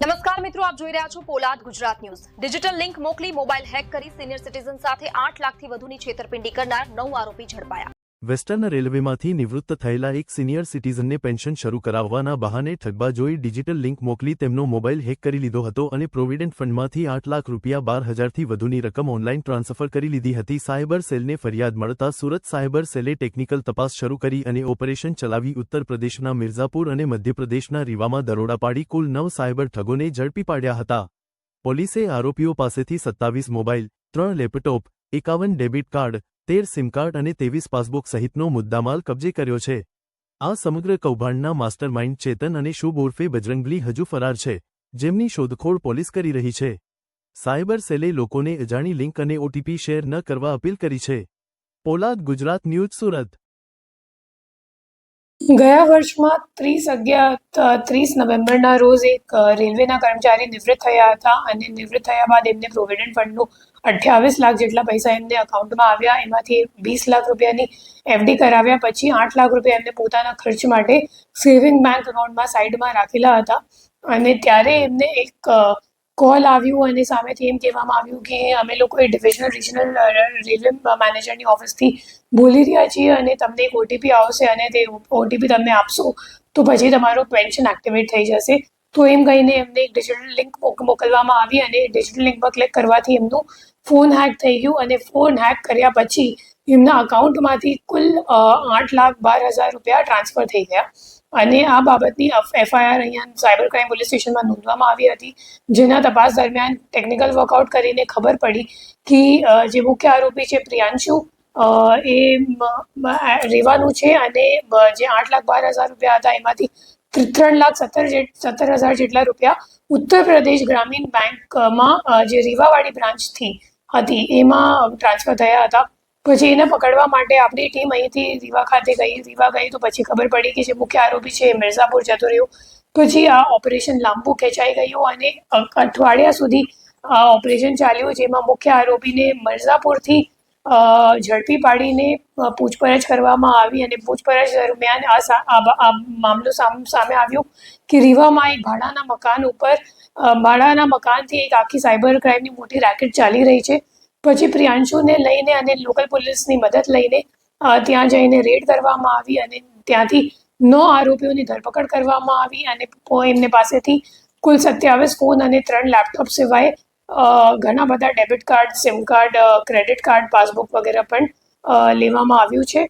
નમસ્કાર મિત્રો, આપ જોઈ રહ્યા છો પોલાદ ગુજરાત ન્યૂઝ। ડિજિટલ લિંક મોકલી મોબાઈલ હેક કરી સિનિયર સિટીઝન સાથે 8 લાખથી વધુની છેતરપિંડી કરનાર 9 આરોપી ઝડપાયા। વેસ્ટર્ન રેલવેમાંથી નિવૃત્ત થયેલા એક સિનિયર સિટીઝનને પેન્શન શરૂ કરાવવાના બહાને ઠગબાજોએ ડિજિટલ લિંક મોકલી તેમનો મોબાઈલ હેક કરી લીધો હતો અને પ્રોવિડન્ટ ફંડમાંથી 8 લાખ રૂપિયા 12,000થી વધુની રકમ ઓનલાઈન ટ્રાન્સફર કરી લીધી હતી। સાયબર સેલને ફરિયાદ મળતા સુરત સાયબર સેલે ટેકનિકલ તપાસ શરૂ કરી અને ઓપરેશન ચલાવી ઉત્તર પ્રદેશના મિર્ઝાપુર અને મધ્યપ્રદેશના રીવામાં દરોડા પાડી કુલ 9 સાયબર ઠગોને ઝડપી પાડ્યા હતા। પોલીસે આરોપીઓ પાસેથી 27 mobile, 3 laptop, 51 debit card, 13 sim card અને 23 પાસબુક સહિતનો મુદ્દામાલ કબજે કર્યો છે। આ સમગ્ર કૌભાંડના માસ્ટર માઇન્ડ ચેતન અને શુભ ઉર્ફે બજરંગબલી હજુ ફરાર છે, જેમની શોધખોળ પોલીસ કરી રહી છે। સાયબર સેલે લોકોને અજાણી લિંક અને ઓટીપી શેર ન કરવા અપીલ કરી છે। પોલાદ ગુજરાત ન્યૂઝ સુરત। ગયા વર્ષમાં 30 નવેમ્બરના રોજ એક રેલવેના કર્મચારી નિવૃત્ત થયા હતા અને નિવૃત્ત થયા બાદ એમને પ્રોવિડન્ટ ફંડનું 28 લાખ જેટલા પૈસા એમને અકાઉન્ટમાં આવ્યા। એમાંથી 20 લાખ રૂપિયાની એફડી કરાવ્યા પછી 8 લાખ રૂપિયા એમને પોતાના ખર્ચ માટે સેવિંગ બેંક એકાઉન્ટમાં સાઈડમાં રાખેલા હતા અને ત્યારે એમને એક કોલ આવ્યું અને સામેથી એમ કહેવામાં આવ્યું કે અમે લોકો ડિવિઝનલ રિજનલ રેલવે મેનેજરની ઓફિસથી બોલી રહ્યા છીએ અને તમને એક ઓટીપી આવશે અને તે ઓટીપી તમને આપશો તો પછી તમારો પેન્શન એક્ટિવેટ થઈ જશે। તો એમ કહીને એમને એક ડિજિટલ લિંક મોકલવામાં આવી અને ડિજિટલ લિંક પર ક્લિક કરવાથી એમનું ફોન હેક થઈ ગયું અને ફોન હેક કર્યા પછી એમના અકાઉન્ટમાંથી કુલ 8,12,000 રૂપિયા ટ્રાન્સફર થઈ ગયા અને આ બાબતની એફઆઈઆર અહીંયા સાયબર ક્રાઇમ પોલીસ સ્ટેશનમાં નોંધવામાં આવી હતી, જેના તપાસ દરમિયાન ટેકનિકલ વર્કઆઉટ કરીને ખબર પડી કે જે મુખ્ય આરોપી છે પ્રિયાંશુ એ રેવાનું છે અને જે 8,12,000 રૂપિયા હતા એમાંથી 3,17,000 જેટલા રૂપિયા ઉત્તર પ્રદેશ ગ્રામીણ બેંકમાં જે રીવાવાળી બ્રાન્ચથી હતી એમાં ટ્રાન્સફર થયા હતા। પછી એને પકડવા માટે આપણી ટીમ અહીંથી રીવા ખાતે ગઈ તો પછી ખબર પડી કે જે મુખ્ય આરોપી છે એ મિર્ઝાપુર જતો રહ્યો। પછી આ ઓપરેશન લાંબુ ખેંચાઈ ગયું અને અઠવાડિયા સુધી આ ઓપરેશન ચાલ્યું, જેમાં મુખ્ય આરોપીને મિર્ઝાપુરથી ઝડપી પાડીને પૂછપરછ કરવામાં આવી અને પૂછપરછ દરમિયાન આ મામલો સામે આવ્યો કે રીવામાં એક ભાડાના મકાનથી એક આખી સાયબર ક્રાઇમની મોટી રેકેટ ચાલી રહી છે। પછી પ્રિયાંશુને લઈને અને લોકલ પોલીસની મદદ લઈને ત્યાં જઈને રેડ કરવામાં આવી અને ત્યાંથી 9 આરોપીઓની ધરપકડ કરવામાં આવી અને એમને પાસેથી કુલ 27 ફોન અને 3 લેપટોપ સિવાય ઘણા બધા debit card, sim card, credit card, passbook વગેરે પણ લેવામાં આવ્યું છે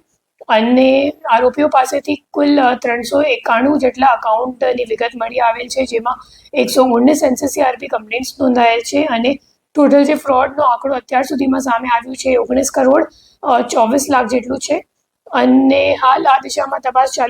અને આરોપીઓ પાસેથી કુલ 391 જેટલા અકાઉન્ટની વિગત મળી આવેલ છે, જેમાં 119 એનસીસીઆરપી કમ્પ્લેન્ટ્સ નોંધાયેલ છે અને ટોટલ જે ફ્રોડનો આંકડો અત્યાર સુધીમાં સામે આવ્યું છે 19 કરોડ 24 લાખ જેટલું છે અને હાલ આ દિશામાં તપાસ ચાલુ